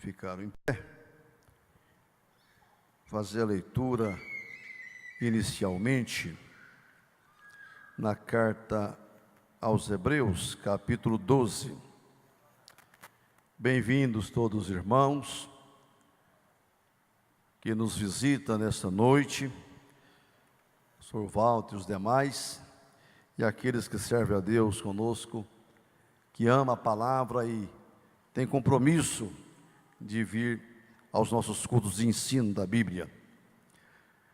Ficaram em pé. Fazer a leitura inicialmente na carta aos Hebreus, capítulo 12. Bem-vindos todos os irmãos que nos visitam nesta noite, o Sr. Walter e os demais, e aqueles que servem a Deus conosco, que ama a palavra e tem compromisso de vir aos nossos cultos de ensino da Bíblia.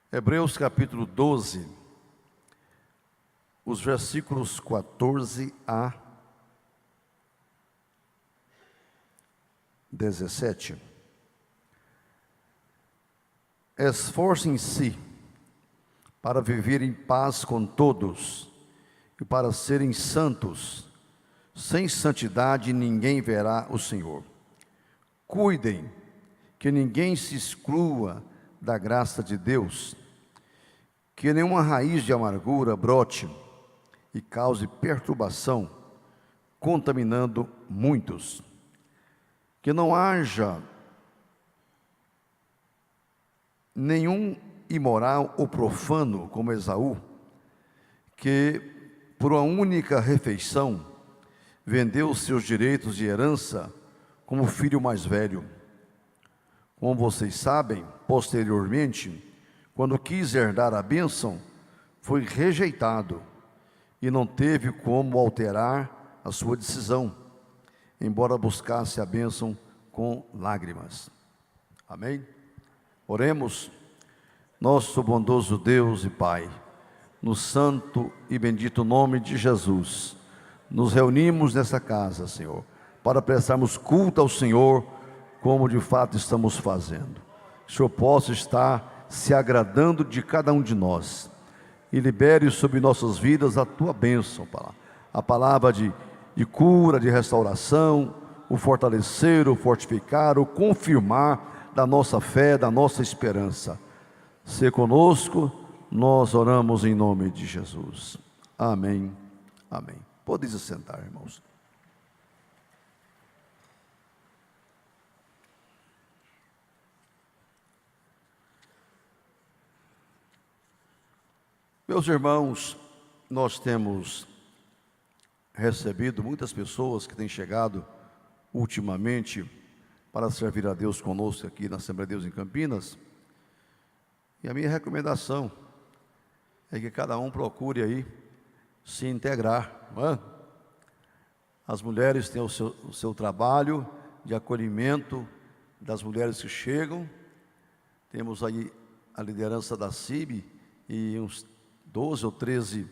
Hebreus capítulo 12, os versículos 14 a 17. Esforcem-se para viver em paz com todos e para serem santos. Sem santidade ninguém verá o Senhor. Cuidem que ninguém se exclua da graça de Deus, que nenhuma raiz de amargura brote e cause perturbação, contaminando muitos. Que não haja nenhum imoral ou profano como Esaú, que por uma única refeição vendeu seus direitos de herança como filho mais velho. Como vocês sabem, posteriormente, quando quis herdar a bênção, foi rejeitado e não teve como alterar a sua decisão, embora buscasse a bênção com lágrimas. Amém? Oremos. Nosso bondoso Deus e Pai, no santo e bendito nome de Jesus, nos reunimos nessa casa, Senhor, para prestarmos culto ao Senhor, como de fato estamos fazendo. Que o Senhor possa estar se agradando de cada um de nós e libere sobre nossas vidas a Tua bênção, a palavra de cura, de restauração, o fortalecer, o fortificar, o confirmar da nossa fé, da nossa esperança. Se conosco, nós oramos em nome de Jesus. Amém, amém. Pode se sentar, irmãos. Meus irmãos, nós temos recebido muitas pessoas que têm chegado ultimamente para servir a Deus conosco aqui na Assembleia de Deus em Campinas. E a minha recomendação é que cada um procure aí se integrar, não é? As mulheres têm o seu trabalho de acolhimento das mulheres que chegam. Temos aí a liderança da CIB e uns 12 ou 13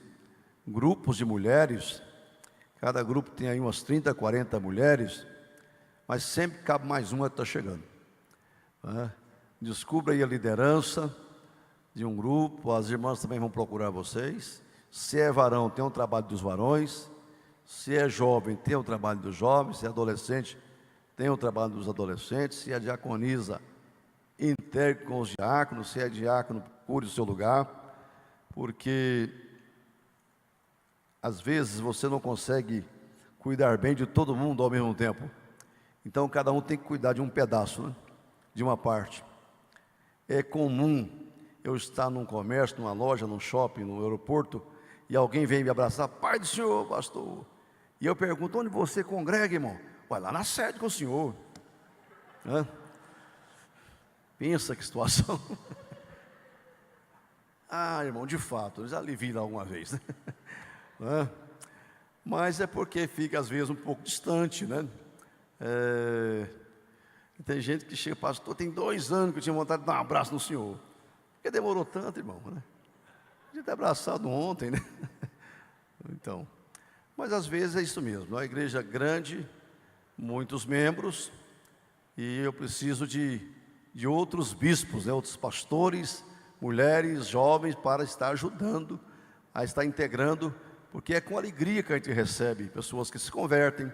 grupos de mulheres. Cada grupo tem aí umas 30, 40 mulheres, mas sempre cabe mais uma que está chegando, não é? Descubra aí a liderança de um grupo, as irmãs também vão procurar vocês. Se é varão, tem um trabalho dos varões. Se é jovem, tem o trabalho dos jovens. Se é adolescente, tem o trabalho dos adolescentes. Se é diaconisa, integre com os diáconos. Se é diácono, procure o seu lugar, porque às vezes você não consegue cuidar bem de todo mundo ao mesmo tempo. Então cada um tem que cuidar de um pedaço, né? De uma parte. É comum eu estar num comércio, numa loja, num shopping, no aeroporto, e alguém vem me abraçar: Pai do Senhor, pastor. E eu pergunto: onde você congrega, irmão? Vai lá na sede com o senhor. Pensa que situação. Irmão, de fato, eu já lhe vi lá alguma vez, né? Mas é porque fica às vezes um pouco distante, né? Tem gente que chega: pastor, tem 2 anos que eu tinha vontade de dar um abraço no senhor. Por que demorou tanto, irmão, né? Podia ter abraçado ontem, né? Então, mas às vezes é isso mesmo. A igreja é grande, muitos membros, e eu preciso de outros bispos, né? Outros pastores, mulheres, jovens, para estar ajudando, a estar integrando, porque é com alegria que a gente recebe pessoas que se convertem,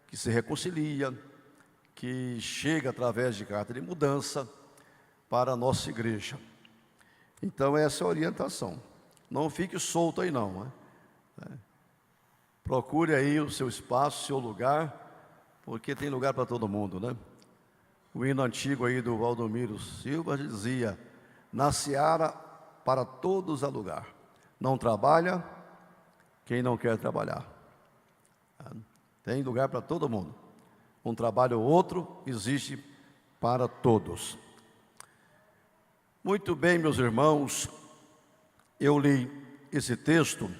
que se reconciliam, que chega através de carta de mudança para a nossa igreja. Então essa é a orientação. Não fique solto aí não, né? Procure aí o seu espaço, o seu lugar, porque tem lugar para todo mundo, né? O hino antigo aí do Valdomiro Silva dizia: na seara para todos há lugar, não trabalha quem não quer trabalhar. Tem lugar para todo mundo. Um trabalho ou outro existe para todos. Muito bem, meus irmãos, eu li esse texto,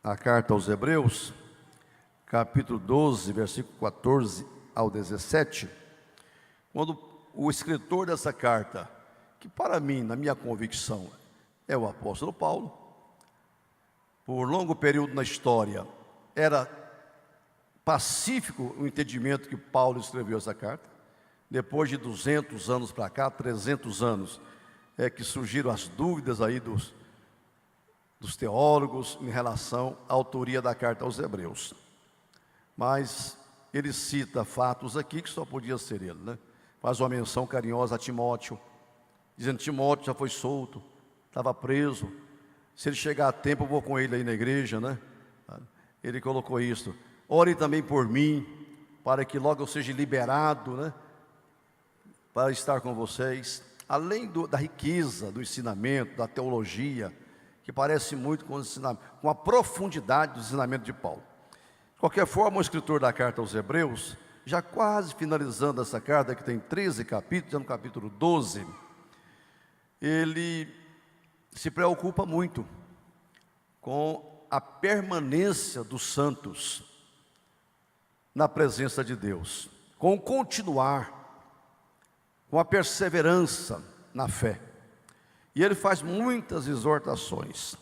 a carta aos Hebreus, capítulo 12, versículo 14 ao 17, quando o escritor dessa carta, que para mim, na minha convicção, é o apóstolo Paulo, por longo período na história, era pacífico o entendimento que Paulo escreveu essa carta. Depois de 200 anos para cá, 300 anos, é que surgiram as dúvidas aí dos teólogos em relação à autoria da carta aos Hebreus. Mas ele cita fatos aqui que só podia ser ele, né? Faz uma menção carinhosa a Timóteo, dizendo que Timóteo já foi solto, estava preso. Se ele chegar a tempo, eu vou com ele aí na igreja, né? Ele colocou isso. Ore também por mim, para que logo eu seja liberado, né? Para estar com vocês. Além da riqueza do ensinamento, da teologia, que parece muito com a profundidade do ensinamento de Paulo. De qualquer forma, o escritor da carta aos Hebreus, já quase finalizando essa carta, que tem 13 capítulos, já no capítulo 12, ele se preocupa muito com a permanência dos santos na presença de Deus, com o continuar, com a perseverança na fé. E ele faz muitas exortações.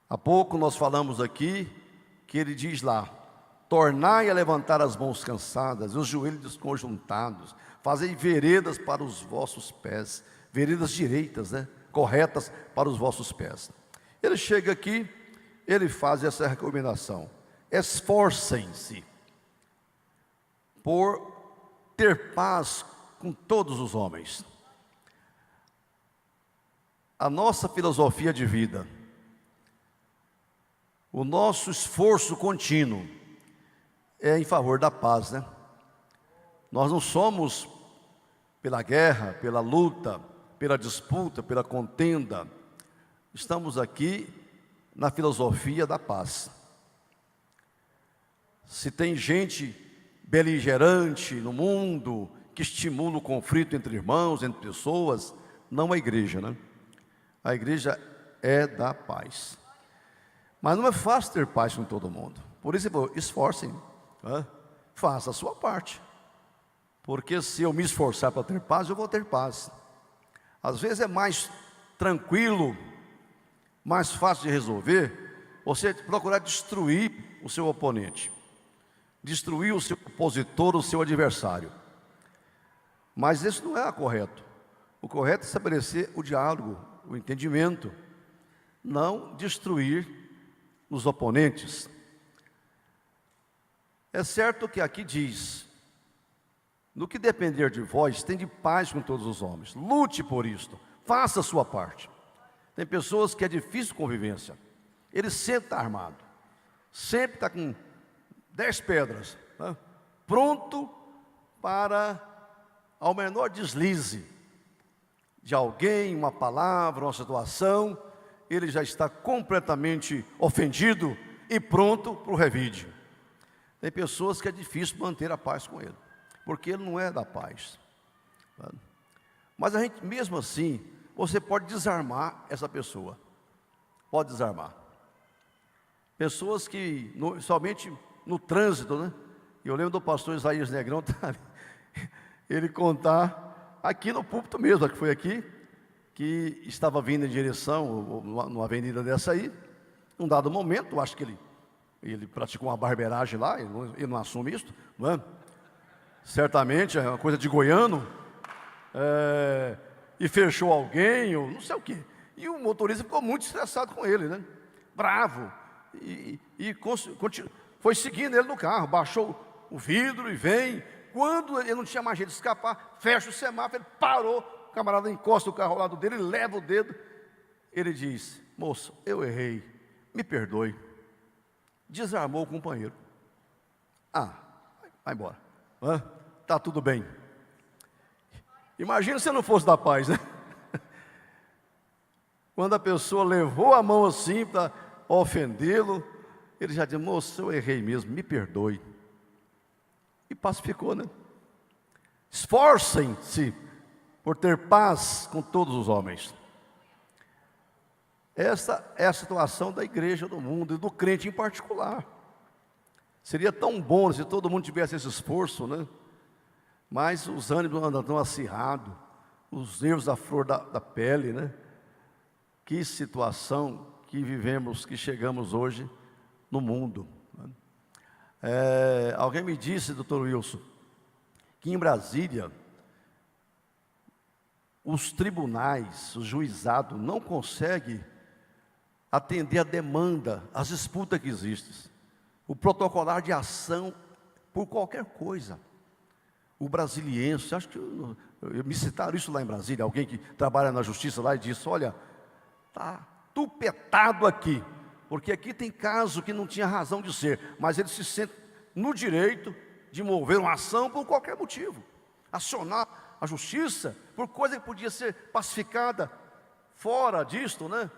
Há pouco nós falamos aqui que ele diz lá: tornai a levantar as mãos cansadas e os joelhos desconjuntados, fazei veredas para os vossos pés, veredas direitas, né? Corretas para os vossos pés. Ele chega aqui, ele faz essa recomendação: esforcem-se por ter paz com todos os homens. A nossa filosofia de vida, o nosso esforço contínuo é em favor da paz, né? Nós não somos pela guerra, pela luta, pela disputa, pela contenda. Estamos aqui na filosofia da paz. Se tem gente beligerante no mundo, que estimula o conflito entre irmãos, entre pessoas, não a igreja, né? A igreja é da paz. Mas não é fácil ter paz com todo mundo. Por isso, esforcem, né? Faça a sua parte. Porque se eu me esforçar para ter paz, eu vou ter paz. Às vezes é mais tranquilo, mais fácil de resolver, você procurar destruir o seu oponente, destruir o seu opositor, o seu adversário. Mas isso não é correto. O correto é estabelecer o diálogo, o entendimento, não destruir os oponentes. É certo que aqui diz: no que depender de vós, tende paz com todos os homens. Lute por isto, faça a sua parte. Tem pessoas que é difícil convivência. Ele sempre está armado, sempre está com 10 pedras, né? Pronto para, ao menor deslize de alguém, uma palavra, uma situação, ele já está completamente ofendido e pronto para o revide. Tem pessoas que é difícil manter a paz com ele, porque ele não é da paz. Mas a gente, mesmo assim, você pode desarmar essa pessoa. Pode desarmar. Pessoas que, somente no trânsito, né? Eu lembro do pastor Isaías Negrão, ele contar aqui no púlpito mesmo, que foi aqui, que estava vindo em direção, numa avenida dessa aí, num dado momento, acho que ele praticou uma barbeiragem lá, ele não assume isso, não é? Certamente é uma coisa de goiano, e fechou alguém, ou não sei o quê. E o motorista ficou muito estressado com ele, né? Bravo, e foi seguindo ele no carro, baixou o vidro e vem. Quando ele não tinha mais jeito de escapar, fecha o semáforo, ele parou, o camarada encosta o carro ao lado dele, leva o dedo, ele diz: moço, eu errei, me perdoe. Desarmou o companheiro. Vai embora, está tudo bem. Imagina se não fosse da paz, né? Quando a pessoa levou a mão assim para ofendê-lo, ele já disse: moço, eu errei mesmo, me perdoe. E pacificou, né? Esforcem-se por ter paz com todos os homens. Essa é a situação da igreja do mundo e do crente em particular. Seria tão bom se todo mundo tivesse esse esforço, né? Mas os ânimos andam tão acirrados, os nervos à flor da pele, né? Que situação que vivemos, que chegamos hoje no mundo. Alguém me disse, doutor Wilson, que em Brasília, os tribunais, o juizado não conseguem atender a demanda, as disputas que existem. O protocolar de ação por qualquer coisa. O brasiliense, acho que me citaram isso lá em Brasília, alguém que trabalha na justiça lá e disse: olha, está tupetado aqui, porque aqui tem caso que não tinha razão de ser, mas ele se sente no direito de mover uma ação por qualquer motivo, acionar a justiça por coisa que podia ser pacificada fora disto, né?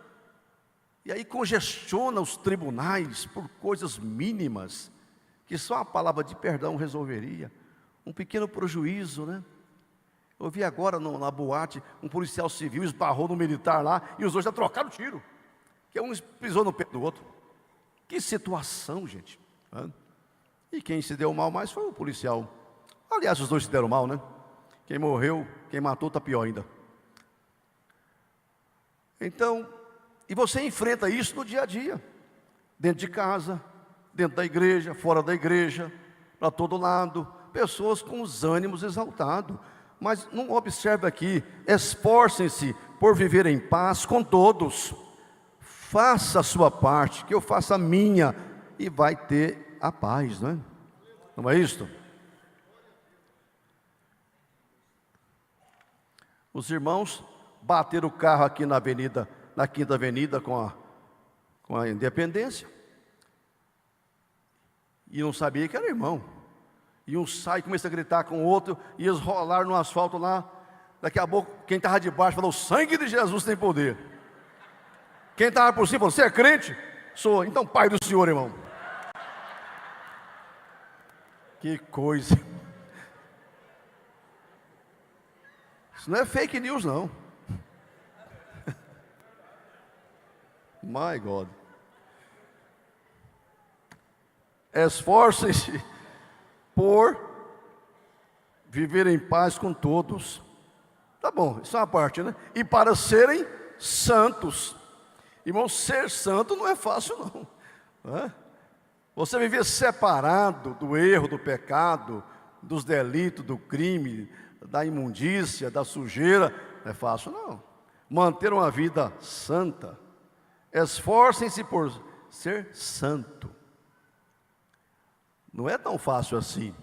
E aí congestiona os tribunais por coisas mínimas, que só a palavra de perdão resolveria. Um pequeno prejuízo, né? Eu vi agora na boate, um policial civil esbarrou no militar lá, e os dois já trocaram tiro, que um pisou no pé do outro. Que situação, gente. E quem se deu mal mais foi o policial. Aliás, os dois se deram mal, né? Quem morreu, quem matou está pior ainda. Então, e você enfrenta isso no dia a dia, dentro de casa, dentro da igreja, fora da igreja, para todo lado, pessoas com os ânimos exaltados. Mas não observe aqui: esforcem-se por viver em paz com todos. Faça a sua parte, que eu faça a minha, e vai ter a paz, não é? Não é isto? Os irmãos bateram o carro aqui na avenida, na Quinta Avenida com a Independência, e não sabia que era irmão. E um sai e começa a gritar com o outro, e eles rolaram no asfalto lá. Daqui a pouco, quem estava de baixo falou: o sangue de Jesus tem poder. Quem estava por cima falou: você é crente? Sou. Então, pai do Senhor, irmão. Que coisa. Isso não é fake news, não. My God. Esforcem-se por viver em paz com todos. Tá bom, isso é uma parte, né? E para serem santos. Irmão, ser santo não é fácil, não. Você viver separado do erro, do pecado, dos delitos, do crime, da imundícia, da sujeira, não é fácil, não. Manter uma vida santa. Esforcem-se por ser santo. Não é tão fácil assim.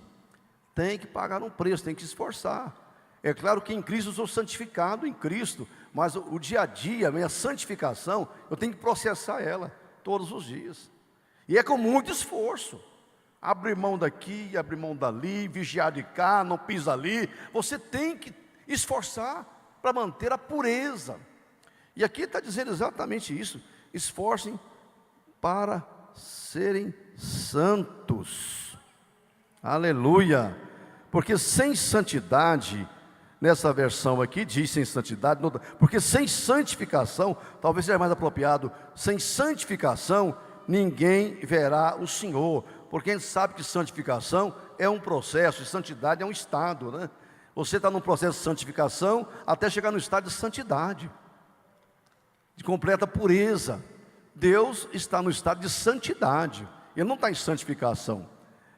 Tem que pagar um preço, tem que se esforçar. É claro que em Cristo eu sou santificado em Cristo, mas o dia a dia, a minha santificação, eu tenho que processar ela todos os dias. E é com muito esforço. Abrir mão daqui, abrir mão dali, vigiar de cá, não pisa ali. Você tem que esforçar para manter a pureza. E aqui está dizendo exatamente isso: esforcem para serem santos. Aleluia. Porque sem santidade, nessa versão aqui diz sem santidade, porque sem santificação, talvez seja mais apropriado, sem santificação ninguém verá o Senhor. Porque a gente sabe que santificação é um processo, e santidade é um estado, né? Você está num processo de santificação até chegar no estado de santidade, de completa pureza. Deus está no estado de santidade, Ele não está em santificação.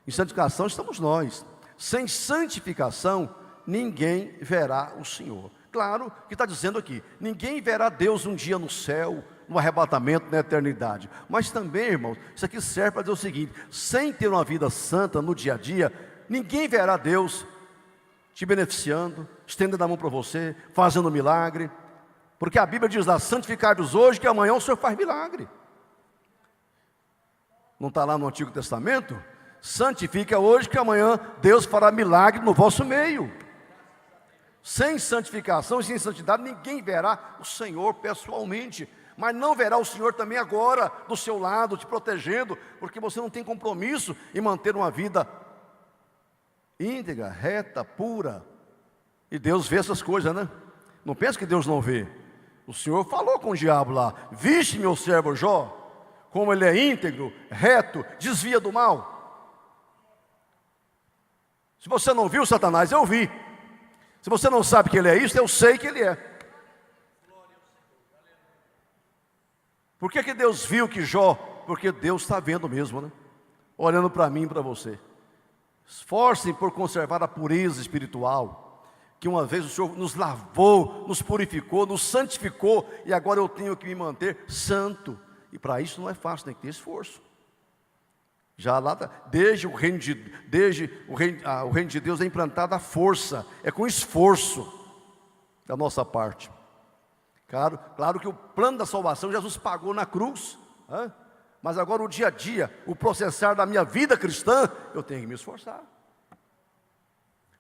Em santificação estamos nós. Sem santificação ninguém verá o Senhor. Claro que está dizendo aqui, ninguém verá Deus um dia no céu, no arrebatamento, na eternidade. Mas também, irmãos, isso aqui serve para dizer o seguinte: sem ter uma vida santa no dia a dia, ninguém verá Deus te beneficiando, estendendo a mão para você, fazendo milagre. Porque a Bíblia diz lá: santificai-vos hoje, que amanhã o Senhor faz milagre. Não está lá no Antigo Testamento? Santifica hoje, que amanhã Deus fará milagre no vosso meio. Sem santificação e sem santidade, ninguém verá o Senhor pessoalmente. Mas não verá o Senhor também agora, do seu lado, te protegendo, porque você não tem compromisso em manter uma vida íntegra, reta, pura. E Deus vê essas coisas, né? Não pensa que Deus não vê. O Senhor falou com o diabo lá: viste meu servo Jó, como ele é íntegro, reto, desvia do mal. Se você não viu Satanás, eu vi. Se você não sabe que ele é isso, eu sei que ele é. Por que Deus viu que Jó? Porque Deus está vendo mesmo, né? Olhando para mim e para você. Esforcem por conservar a pureza espiritual, que uma vez o Senhor nos lavou, nos purificou, nos santificou, e agora eu tenho que me manter santo. E para isso não é fácil, tem que ter esforço. Já lá, desde o reino de Deus é implantada a força, é com esforço da nossa parte. Claro que o plano da salvação Jesus pagou na cruz, mas agora o dia a dia, o processar da minha vida cristã, eu tenho que me esforçar.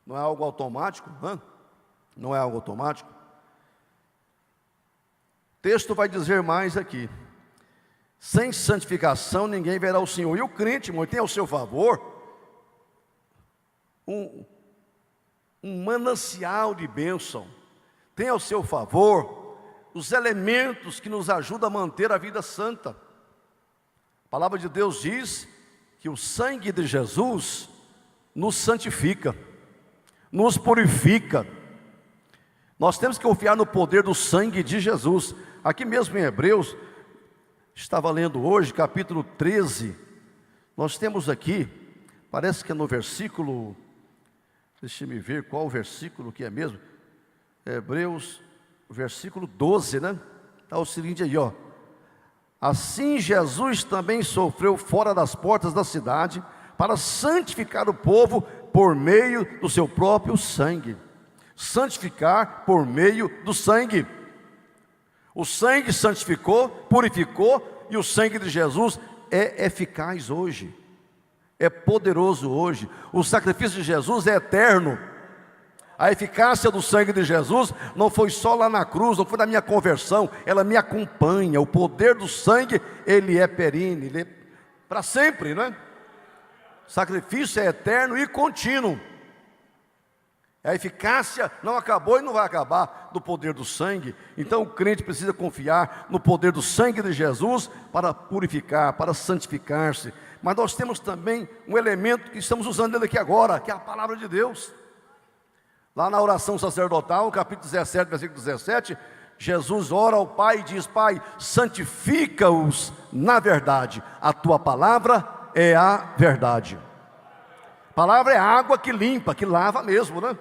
Não é algo automático, não é algo automático. O texto vai dizer mais aqui: sem santificação ninguém verá o Senhor. E o crente, irmão, tem ao seu favor um manancial de bênção, tem ao seu favor os elementos que nos ajudam a manter a vida santa. A palavra de Deus diz que o sangue de Jesus nos santifica, nos purifica. Nós temos que confiar no poder do sangue de Jesus. Aqui mesmo em Hebreus, estava lendo hoje, capítulo 13, nós temos aqui, parece que é no versículo, deixe-me ver qual o versículo que é mesmo, Hebreus, versículo 12, né? Está o seguinte aí, ó: assim Jesus também sofreu fora das portas da cidade, para santificar o povo por meio do seu próprio sangue. Santificar por meio do sangue. O sangue santificou, purificou, e o sangue de Jesus é eficaz hoje, é poderoso hoje. O sacrifício de Jesus é eterno. A eficácia do sangue de Jesus não foi só lá na cruz, não foi na minha conversão, ela me acompanha. O poder do sangue, ele é perene, ele é para sempre, não é? O sacrifício é eterno e contínuo. A eficácia não acabou e não vai acabar do poder do sangue. Então o crente precisa confiar no poder do sangue de Jesus para purificar, para santificar-se. Mas nós temos também um elemento que estamos usando ele aqui agora, que é a palavra de Deus. Lá na oração sacerdotal, capítulo 17, versículo 17, Jesus ora ao Pai e diz: Pai, santifica-os na verdade, a tua palavra é a verdade. A palavra é a água que limpa, que lava mesmo, né?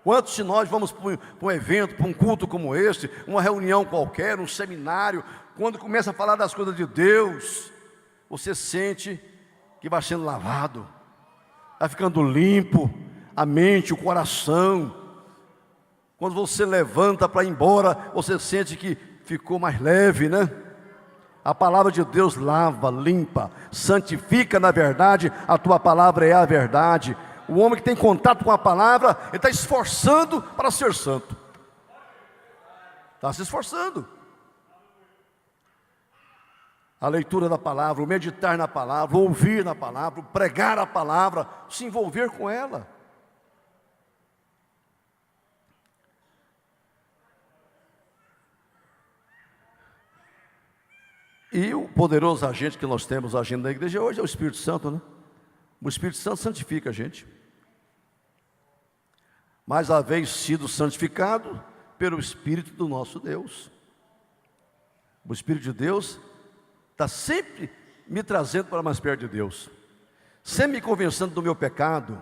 Quantos de nós vamos para um evento, para um culto como este, uma reunião qualquer, um seminário, quando começa a falar das coisas de Deus, você sente que vai sendo lavado, vai ficando limpo, a mente, o coração. Quando você levanta para ir embora, você sente que ficou mais leve, né? A palavra de Deus lava, limpa, santifica na verdade, a tua palavra é a verdade. O homem que tem contato com a palavra, ele está esforçando para ser santo. Está se esforçando. A leitura da palavra, o meditar na palavra, o ouvir na palavra, o pregar a palavra, se envolver com ela. E o poderoso agente que nós temos agindo na igreja hoje é o Espírito Santo, né? O Espírito Santo santifica a gente. Mas haveis sido santificado pelo Espírito do nosso Deus. O Espírito de Deus está sempre me trazendo para mais perto de Deus, sempre me convencendo do meu pecado,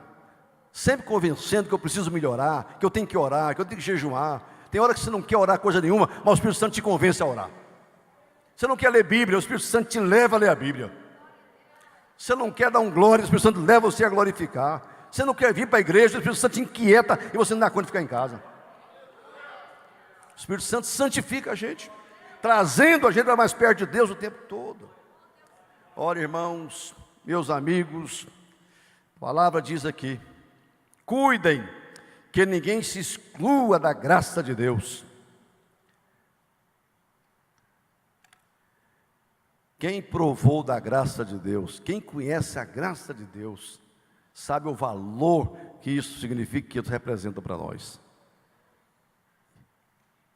sempre convencendo que eu preciso melhorar, que eu tenho que orar, que eu tenho que jejuar. Tem hora que você não quer orar coisa nenhuma, mas o Espírito Santo te convence a orar. Você não quer ler Bíblia, o Espírito Santo te leva a ler a Bíblia. Você não quer dar um glória, o Espírito Santo leva você a glorificar. Você não quer vir para a igreja, o Espírito Santo te inquieta e você não dá conta de ficar em casa. O Espírito Santo santifica a gente, trazendo a gente para mais perto de Deus o tempo todo. Ora, irmãos, meus amigos, a palavra diz aqui: cuidem que ninguém se exclua da graça de Deus. Quem provou da graça de Deus, quem conhece a graça de Deus, sabe o valor que isso significa, que isso representa para nós.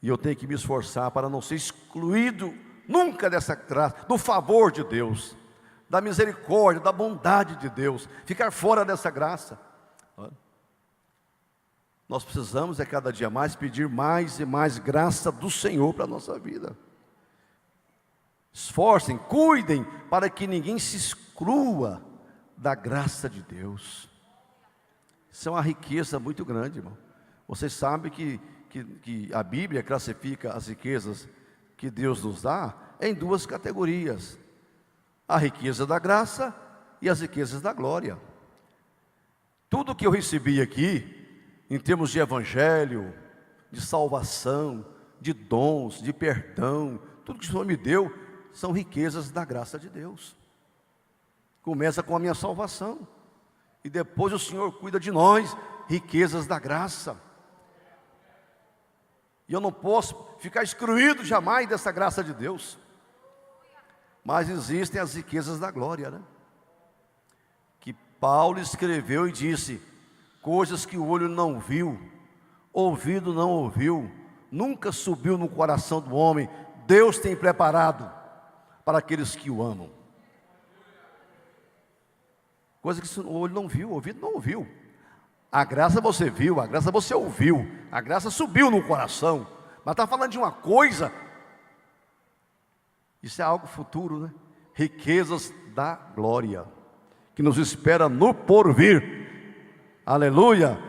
E eu tenho que me esforçar para não ser excluído nunca dessa graça, do favor de Deus, da misericórdia, da bondade de Deus, ficar fora dessa graça. Nós precisamos cada dia mais pedir mais e mais graça do Senhor para a nossa vida. Esforcem, cuidem, para que ninguém se exclua da graça de Deus. Isso é uma riqueza muito grande, irmão. Vocês sabem que a Bíblia classifica as riquezas que Deus nos dá em duas categorias: a riqueza da graça e as riquezas da glória. Tudo que eu recebi aqui, em termos de evangelho, de salvação, de dons, de perdão, tudo que o Senhor me deu, são riquezas da graça de Deus. Começa com a minha salvação, e depois o Senhor cuida de nós, riquezas da graça. E eu não posso ficar excluído jamais dessa graça de Deus. Mas existem as riquezas da glória, né? Que Paulo escreveu e disse: coisas que o olho não viu, ouvido não ouviu, nunca subiu no coração do homem, Deus tem preparado para aqueles que o amam. Coisa que o olho não viu, o ouvido não ouviu. A graça você viu, a graça você ouviu, a graça subiu no coração. Mas está falando de uma coisa, isso é algo futuro, né? Riquezas da glória, que nos espera no porvir. Aleluia!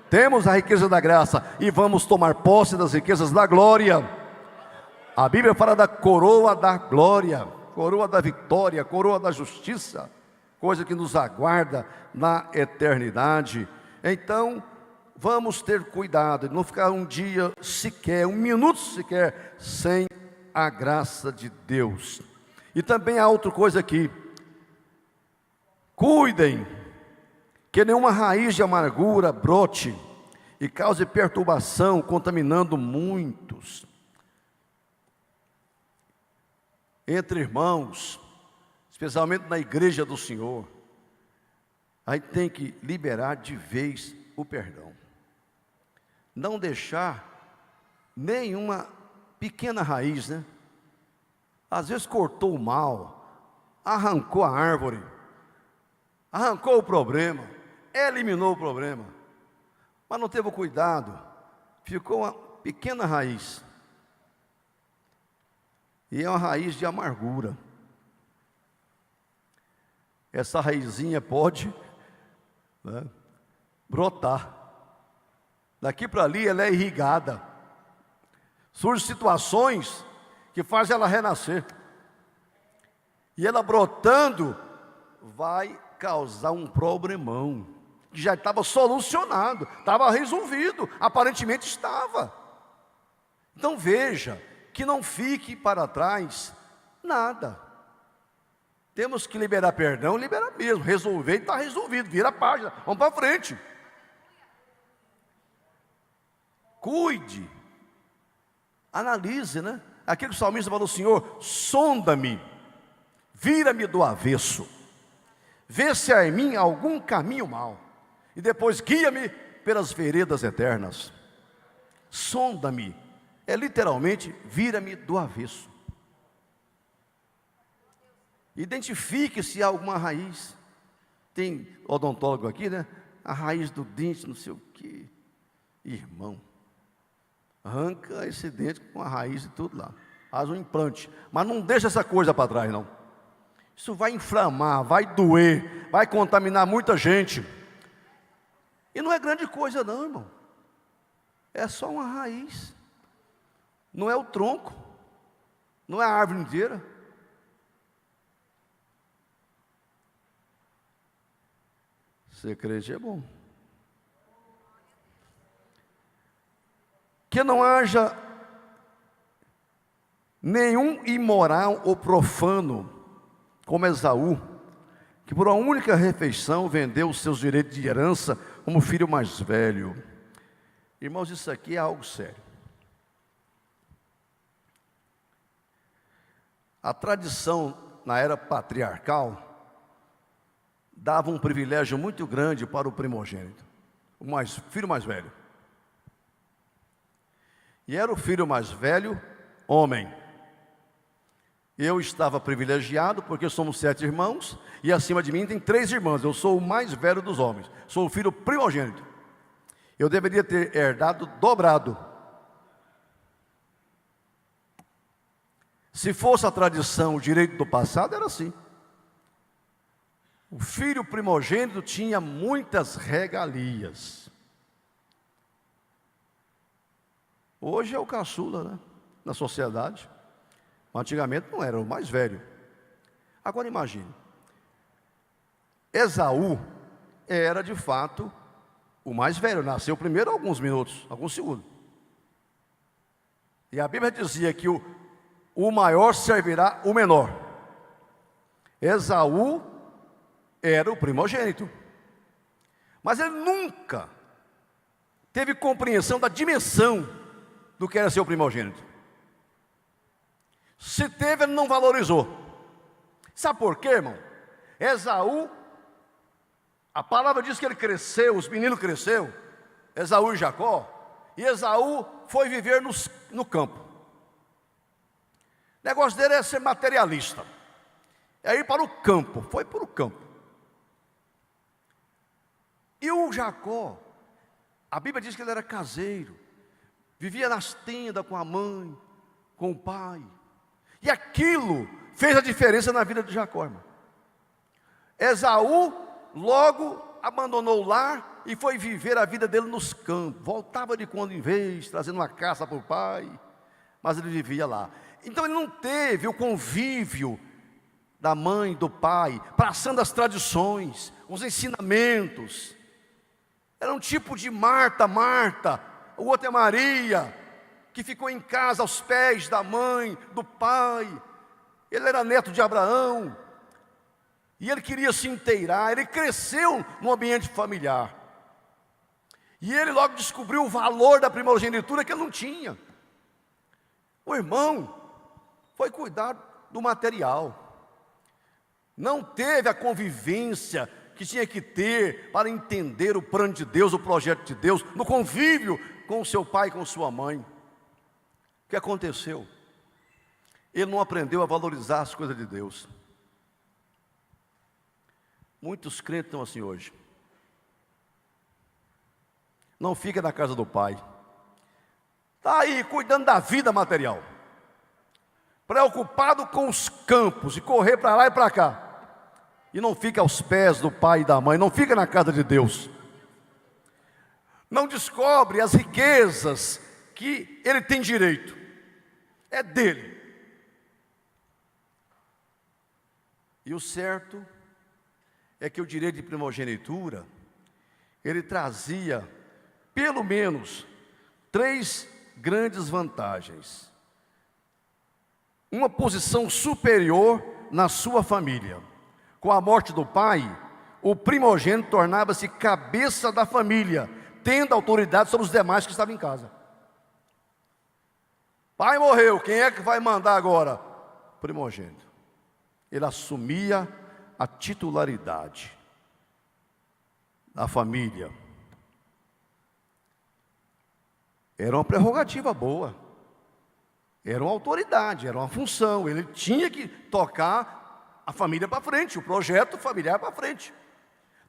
Temos a riqueza da graça e vamos tomar posse das riquezas da glória. A Bíblia fala da coroa da glória, coroa da vitória, coroa da justiça, coisa que nos aguarda na eternidade. Então, vamos ter cuidado de não ficar um dia sequer, um minuto sequer, sem a graça de Deus. E também há outra coisa aqui: cuidem que nenhuma raiz de amargura brote e cause perturbação, contaminando muitos. Entre irmãos, especialmente na igreja do Senhor, aí tem que liberar de vez o perdão. Não deixar nenhuma pequena raiz, né? Às vezes cortou o mal, arrancou a árvore, arrancou o problema, eliminou o problema, mas não teve o cuidado, ficou uma pequena raiz. E é uma raiz de amargura. Essa raizinha pode, né, brotar. Daqui para ali ela é irrigada. Surgem situações que fazem ela renascer. E ela brotando vai causar um problemão, que já estava solucionado, estava resolvido, aparentemente estava. Então veja, que não fique para trás nada. Temos que liberar perdão, liberar mesmo, resolver e está resolvido, vira a página, vamos para frente. Cuide, analise, né? Aquilo que o salmista falou: Senhor, sonda-me, vira-me do avesso, vê se há em mim algum caminho mau, e depois guia-me pelas veredas eternas. Sonda-me, é literalmente, vira-me do avesso. Identifique se há alguma raiz. Tem odontólogo aqui, né? A raiz do dente, não sei o que. Irmão, arranca esse dente com a raiz e tudo lá, faz um implante, mas não deixa essa coisa para trás não. Isso vai inflamar, vai doer, vai contaminar muita gente. E não é grande coisa não, irmão. É só uma raiz. Não é o tronco, não é a árvore inteira. Ser crente é bom. Que não haja nenhum imoral ou profano, como Esaú, que por uma única refeição vendeu os seus direitos de herança como filho mais velho. Irmãos, isso aqui é algo sério. A tradição na era patriarcal dava um privilégio muito grande para o primogênito, filho mais velho. E era o filho mais velho, homem. Eu estava privilegiado porque somos 7 irmãos e acima de mim tem 3 irmãs. Eu sou o mais velho dos homens, sou o filho primogênito. Eu deveria ter herdado dobrado. Se fosse a tradição, o direito do passado era assim. O filho primogênito tinha muitas regalias. Hoje é o caçula, né? Na sociedade. Antigamente não era o mais velho. Agora imagine. Esaú era de fato o mais velho. Nasceu primeiro alguns minutos, alguns segundos. E a Bíblia dizia que o maior servirá o menor. Esaú era o primogênito. Mas ele nunca teve compreensão da dimensão do que era ser o primogênito. Se teve, ele não valorizou. Sabe por quê, irmão? Esaú, a palavra diz que ele cresceu, os meninos cresceram, Esaú e Jacó, e Esaú foi viver no campo. O negócio dele é ser materialista, é ir para o campo, foi para o campo. E o Jacó, a Bíblia diz que ele era caseiro, vivia nas tendas com a mãe, com o pai, e aquilo fez a diferença na vida de Jacó, irmão. Esaú logo abandonou o lar e foi viver a vida dele nos campos, voltava de quando em vez, trazendo uma caça para o pai, mas ele vivia lá. Então ele não teve o convívio da mãe, do pai, passando as tradições, os ensinamentos. Era um tipo de Marta, o outro é Maria, que ficou em casa aos pés da mãe, do pai. Ele era neto de Abraão, e ele queria se inteirar, ele cresceu no ambiente familiar. E ele logo descobriu o valor da primogenitura que ele não tinha. O irmão foi cuidar do material, não teve a convivência que tinha que ter para entender o plano de Deus, o projeto de Deus, no convívio com o seu pai e com sua mãe. O que aconteceu? Ele não aprendeu a valorizar as coisas de Deus. Muitos crentes estão assim hoje. Não fica na casa do pai. Está aí cuidando da vida material. Preocupado com os campos e correr para lá e para cá. E não fica aos pés do pai e da mãe. Não fica na casa de Deus. Não descobre as riquezas que ele tem direito. É dele. E o certo é que o direito de primogenitura, ele trazia pelo menos 3 grandes vantagens. Uma posição superior na sua família. Com a morte do pai, o primogênito tornava-se cabeça da família, tendo autoridade sobre os demais que estavam em casa. Pai morreu, quem é que vai mandar agora? Primogênito. Ele assumia a titularidade da família. Era uma prerrogativa boa, era uma autoridade, era uma função. Ele tinha que tocar a família para frente, o projeto familiar para frente.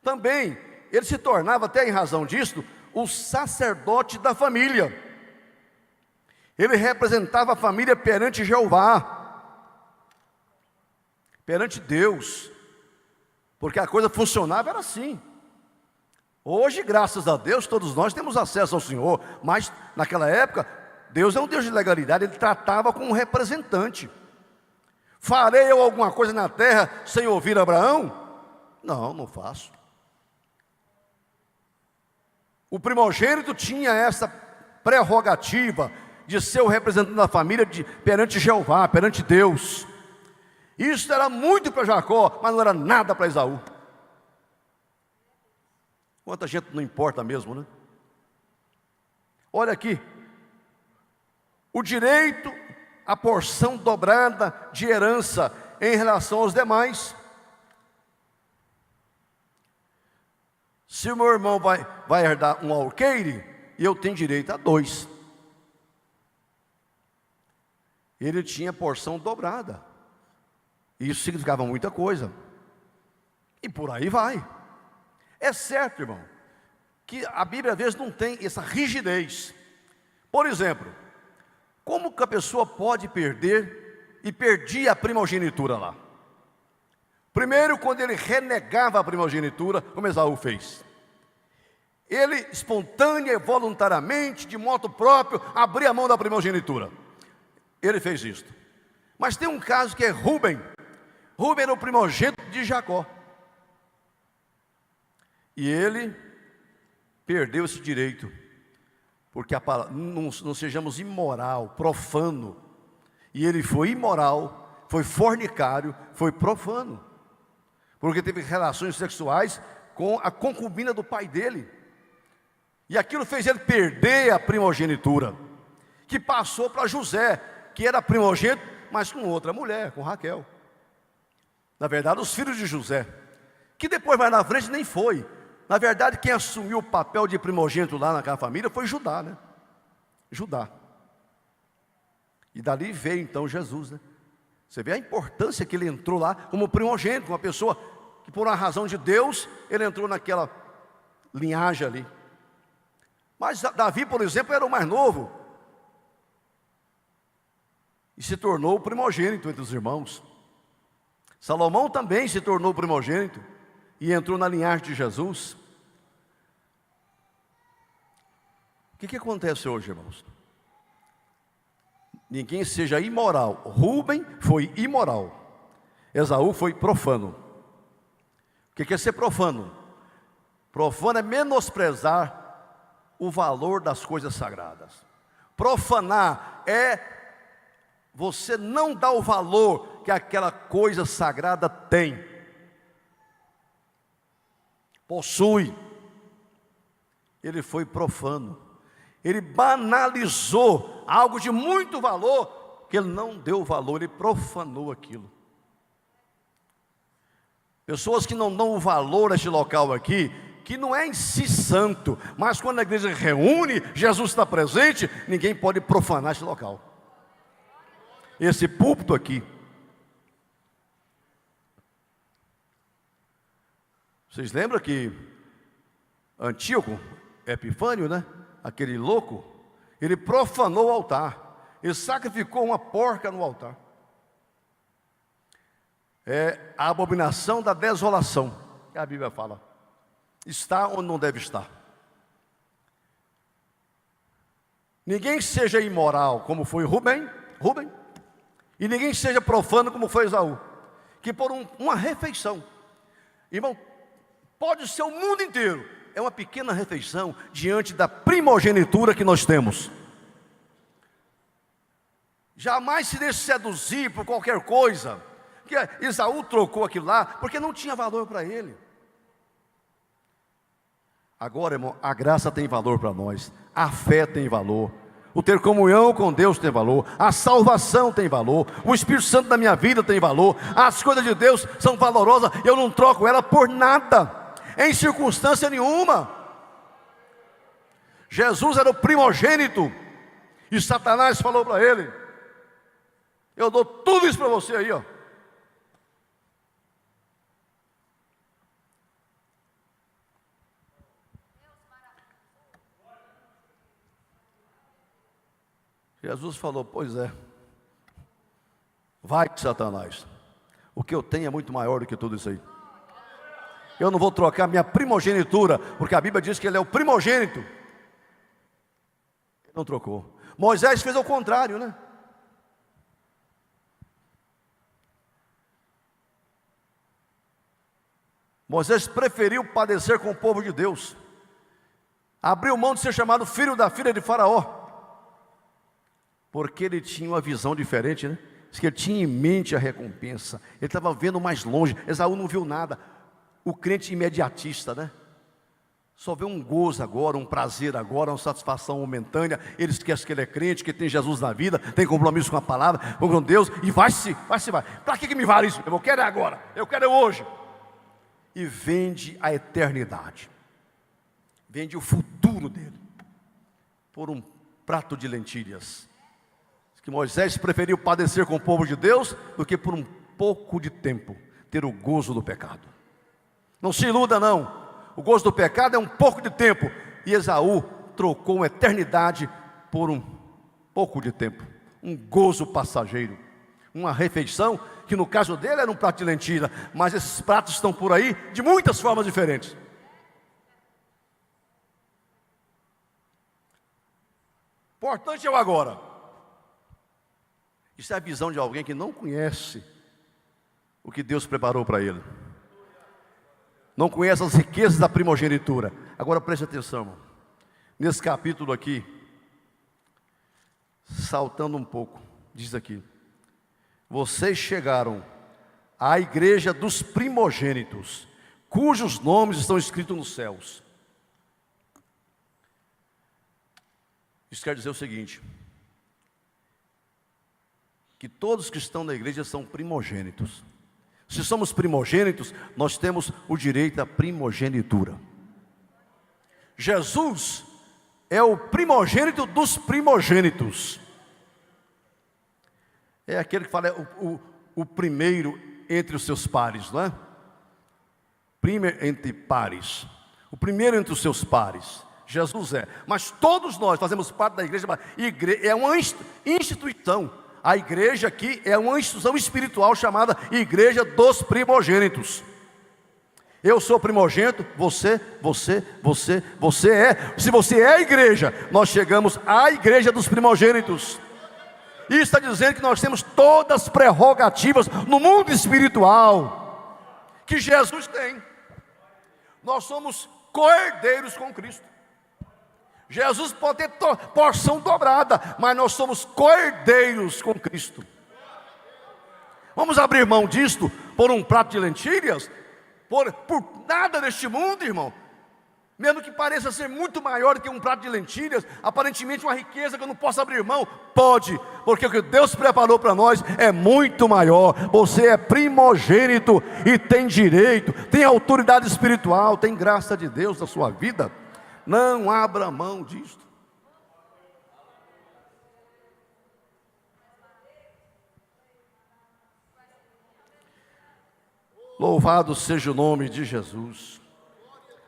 Também, ele se tornava, até em razão disso, o sacerdote da família. Ele representava a família perante Jeová, perante Deus, porque a coisa funcionava era assim. Hoje, graças a Deus, todos nós temos acesso ao Senhor, mas naquela época, Deus é um Deus de legalidade, Ele tratava como um representante. Farei eu alguma coisa na terra sem ouvir Abraão? Não, não faço. O primogênito tinha essa prerrogativa de ser o representante da família perante Jeová, perante Deus. Isso era muito para Jacó, mas não era nada para Esaú. Quanta gente não importa mesmo, né? olha aqui, o direito à porção dobrada de herança em relação aos demais. Se o meu irmão vai herdar um alqueire, eu tenho direito a 2. Ele tinha porção dobrada. Isso significava muita coisa. E por aí vai. É certo, irmão, que a Bíblia às vezes não tem essa rigidez. Por exemplo, como que a pessoa pode perder, e perdia a primogenitura lá? Primeiro, quando ele renegava a primogenitura, como Esaú fez. Ele, espontânea e voluntariamente, de moto próprio, abria a mão da primogenitura. Ele fez isto. Mas tem um caso que é Rúben. Rúben era o primogênito de Jacó. E ele perdeu esse direito, porque não sejamos imoral, profano. E ele foi imoral, foi fornicário, foi profano, porque teve relações sexuais com a concubina do pai dele. E aquilo fez ele perder a primogenitura, que passou para José, que era primogênito, mas com outra mulher, com Raquel. Na verdade, os filhos de José, que depois mais na frente nem foi. Na verdade, quem assumiu o papel de primogênito lá naquela família foi Judá, né? Judá. E dali veio então Jesus, né? Você vê a importância que ele entrou lá como primogênito, uma pessoa que por uma razão de Deus, ele entrou naquela linhagem ali. Mas Davi, por exemplo, era o mais novo. E se tornou o primogênito entre os irmãos. Salomão também se tornou primogênito e entrou na linhagem de Jesus. O que acontece hoje, irmãos? Ninguém seja imoral. Rúben foi imoral. Esaú foi profano. O que é ser profano? Profano é menosprezar o valor das coisas sagradas. Profanar é você não dar o valor que aquela coisa sagrada tem, possui. Ele foi profano. Ele banalizou algo de muito valor, que ele não deu valor, ele profanou aquilo. Pessoas que não dão o valor a este local aqui, que não é em si santo, mas quando a igreja reúne, Jesus está presente, ninguém pode profanar este local. Esse púlpito aqui. Vocês lembram que Antíoco, Epifânio, né? Aquele louco, ele profanou o altar. Ele sacrificou uma porca no altar. É a abominação da desolação, que a Bíblia fala. Está onde não deve estar. Ninguém seja imoral como foi Rúben, e ninguém seja profano como foi Esaú, que por uma refeição, irmão, pode ser o mundo inteiro, é uma pequena refeição diante da primogenitura que nós temos. Jamais se deixe seduzir por qualquer coisa, que Esaú trocou aquilo lá, porque não tinha valor para ele. Agora, irmão, a graça tem valor para nós, a fé tem valor, o ter comunhão com Deus tem valor, a salvação tem valor, o Espírito Santo da minha vida tem valor, as coisas de Deus são valorosas, eu não troco ela por nada, em circunstância nenhuma. Jesus era o primogênito, e Satanás falou para ele: eu dou tudo isso para você aí, ó. Jesus falou: pois é, vai, Satanás, o que eu tenho é muito maior do que tudo isso aí. Eu não vou trocar minha primogenitura, porque a Bíblia diz que ele é o primogênito. Ele não trocou. Moisés fez ao contrário, né? Moisés preferiu padecer com o povo de Deus, abriu mão de ser chamado filho da filha de Faraó, porque ele tinha uma visão diferente, né? Diz que ele tinha em mente a recompensa, ele estava vendo mais longe. Esaú não viu nada. O crente imediatista, né? só vê um gozo agora, um prazer agora, uma satisfação momentânea. Ele esquece que ele é crente, que tem Jesus na vida, tem compromisso com a palavra, com Deus, e vai. Para que me vale isso? Eu quero é agora, eu quero é hoje. E vende a eternidade, vende o futuro dele, por um prato de lentilhas. Que Moisés preferiu padecer com o povo de Deus, do que por um pouco de tempo, ter o gozo do pecado. Não se iluda não. O gozo do pecado é um pouco de tempo, e Esaú trocou uma eternidade por um pouco de tempo, um gozo passageiro, uma refeição, que no caso dele era um prato de lentilha, mas esses pratos estão por aí, de muitas formas diferentes. Importante é o agora. Isso é a visão de alguém que não conhece o que Deus preparou para ele, não conhece as riquezas da primogenitura. Agora preste atenção, irmão. Nesse capítulo aqui, saltando um pouco, diz aqui: vocês chegaram à igreja dos primogênitos, cujos nomes estão escritos nos céus. Isso quer dizer o seguinte: que todos que estão na igreja são primogênitos. Se somos primogênitos, nós temos o direito à primogenitura. Jesus é o primogênito dos primogênitos. É aquele que fala o primeiro entre os seus pares, não é? Primeiro entre pares, o primeiro entre os seus pares. Jesus é. Mas todos nós fazemos parte da igreja. É uma instituição. A igreja aqui é uma instituição espiritual chamada Igreja dos Primogênitos. Eu sou primogênito, você é. Se você é a igreja, nós chegamos à igreja dos primogênitos. Isso está dizendo que nós temos todas as prerrogativas no mundo espiritual que Jesus tem. Nós somos co-herdeiros com Cristo. Jesus pode ter porção dobrada, mas nós somos co-herdeiros com Cristo. Vamos abrir mão disto por um prato de lentilhas? Por nada neste mundo, irmão. Mesmo que pareça ser muito maior do que um prato de lentilhas, aparentemente uma riqueza que eu não posso abrir mão, pode, porque o que Deus preparou para nós é muito maior. Você é primogênito e tem direito, tem autoridade espiritual, tem graça de Deus na sua vida. Não abra mão disto. Louvado seja o nome de Jesus.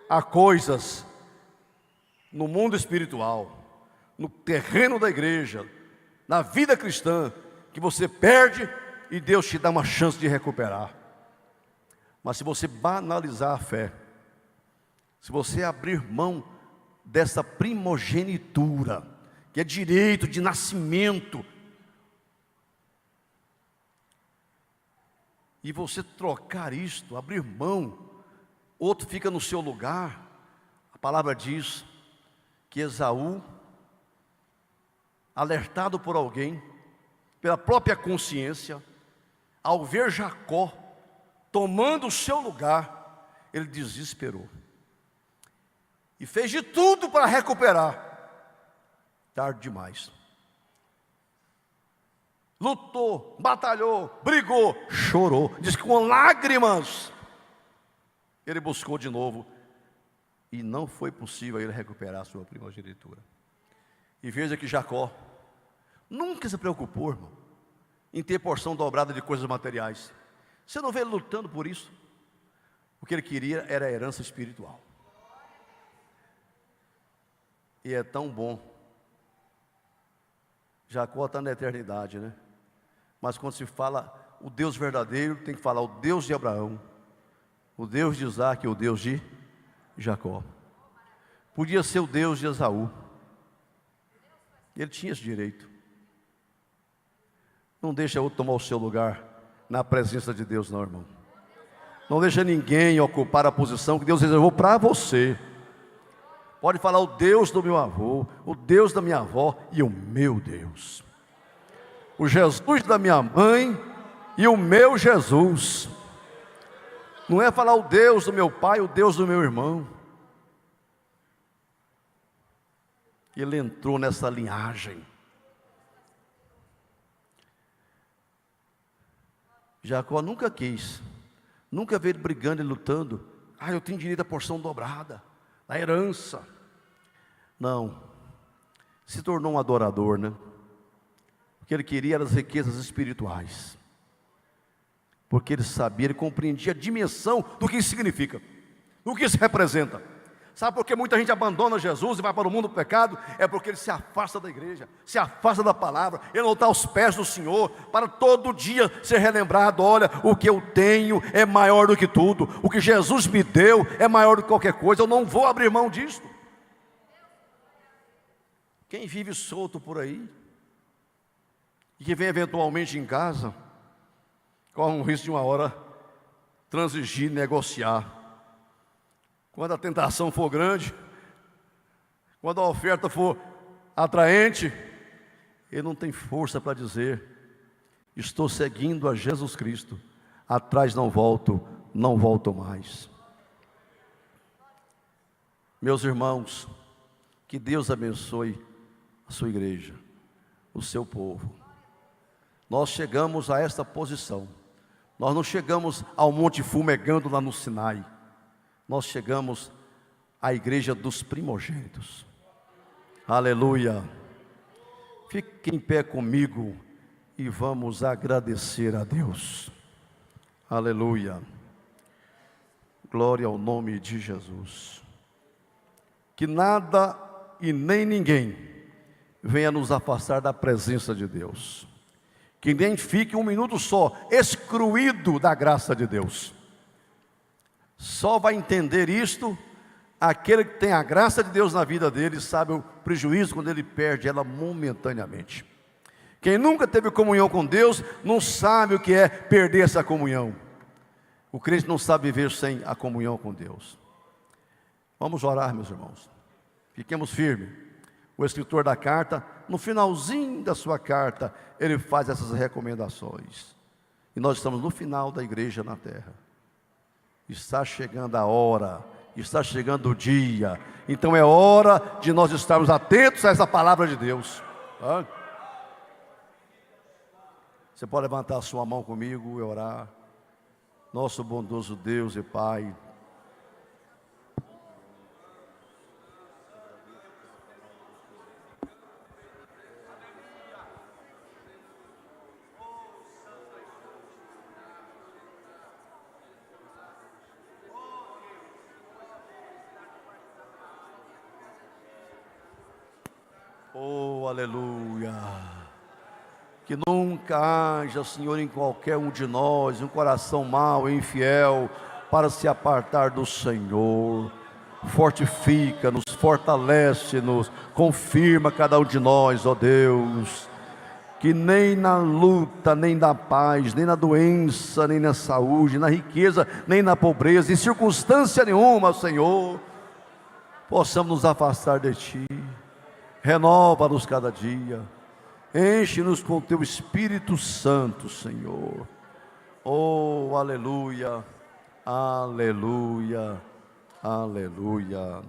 Há coisas no mundo espiritual, no terreno da igreja, na vida cristã, que você perde e Deus te dá uma chance de recuperar. Mas se você banalizar a fé, se você abrir mão dessa primogenitura, que é direito de nascimento, e você trocar isto, abrir mão, outro fica no seu lugar. A palavra diz que Esaú, alertado por alguém, pela própria consciência, ao ver Jacó tomando o seu lugar, ele desesperou e fez de tudo para recuperar. Tarde demais. Lutou, batalhou, brigou, chorou. Diz que com lágrimas ele buscou de novo, e não foi possível ele recuperar a sua primogenitura. E veja que Jacó nunca se preocupou, irmão, em ter porção dobrada de coisas materiais. Você não vê ele lutando por isso? O que ele queria era a herança espiritual. E é tão bom. Jacó está na eternidade, né? Mas quando se fala o Deus verdadeiro, tem que falar o Deus de Abraão, o Deus de Isaac e o Deus de Jacó. Podia ser o Deus de Esaú. Ele tinha esse direito. Não deixa outro tomar o seu lugar na presença de Deus, não, irmão. Não deixa ninguém ocupar a posição que Deus reservou para você. Pode falar o Deus do meu avô, o Deus da minha avó e o meu Deus. O Jesus da minha mãe e o meu Jesus. Não é falar o Deus do meu pai, o Deus do meu irmão. Ele entrou nessa linhagem. Jacó nunca quis, nunca veio brigando e lutando. Eu tenho direito à porção dobrada, à herança. Não, se tornou um adorador, né? O que ele queria eram as riquezas espirituais, porque ele sabia, ele compreendia a dimensão do que isso significa, do que isso representa. Sabe por que muita gente abandona Jesus e vai para o mundo do pecado? É porque ele se afasta da igreja, se afasta da palavra. Ele não está aos pés do Senhor, para todo dia ser relembrado: olha, o que eu tenho é maior do que tudo, o que Jesus me deu é maior do que qualquer coisa, eu não vou abrir mão disso. Quem vive solto por aí, e que vem eventualmente em casa, corre um risco de uma hora transigir, negociar. Quando a tentação for grande, quando a oferta for atraente, ele não tem força para dizer: estou seguindo a Jesus Cristo, atrás não volto, não volto mais. Meus irmãos, que Deus abençoe a sua igreja, o seu povo. Nós chegamos a esta posição, nós não chegamos ao Monte Fumegando lá no Sinai, nós chegamos à igreja dos primogênitos. Aleluia. Fique em pé comigo e vamos agradecer a Deus. Aleluia. Glória ao nome de Jesus. Que nada e nem ninguém venha nos afastar da presença de Deus. Que nem fique um minuto só excluído da graça de Deus. Só vai entender isto aquele que tem a graça de Deus na vida dele, sabe o prejuízo quando ele perde ela momentaneamente. Quem nunca teve comunhão com Deus não sabe o que é perder essa comunhão. O crente não sabe viver sem a comunhão com Deus. Vamos orar, meus irmãos. Fiquemos firmes. O escritor da carta, no finalzinho da sua carta, ele faz essas recomendações. E nós estamos no final da igreja na terra. Está chegando a hora, está chegando o dia. Então é hora de nós estarmos atentos a essa palavra de Deus. Você pode levantar a sua mão comigo e orar. Nosso bondoso Deus e Pai, oh, aleluia. Que nunca haja, Senhor, em qualquer um de nós um coração mau e infiel para se apartar do Senhor. Fortifica-nos, fortalece-nos, confirma cada um de nós, ó Deus. Que nem na luta, nem na paz, nem na doença, nem na saúde, na riqueza, nem na pobreza, em circunstância nenhuma, Senhor, possamos nos afastar de Ti. Renova-nos cada dia, enche-nos com o Teu Espírito Santo, Senhor. Oh, aleluia, aleluia, aleluia.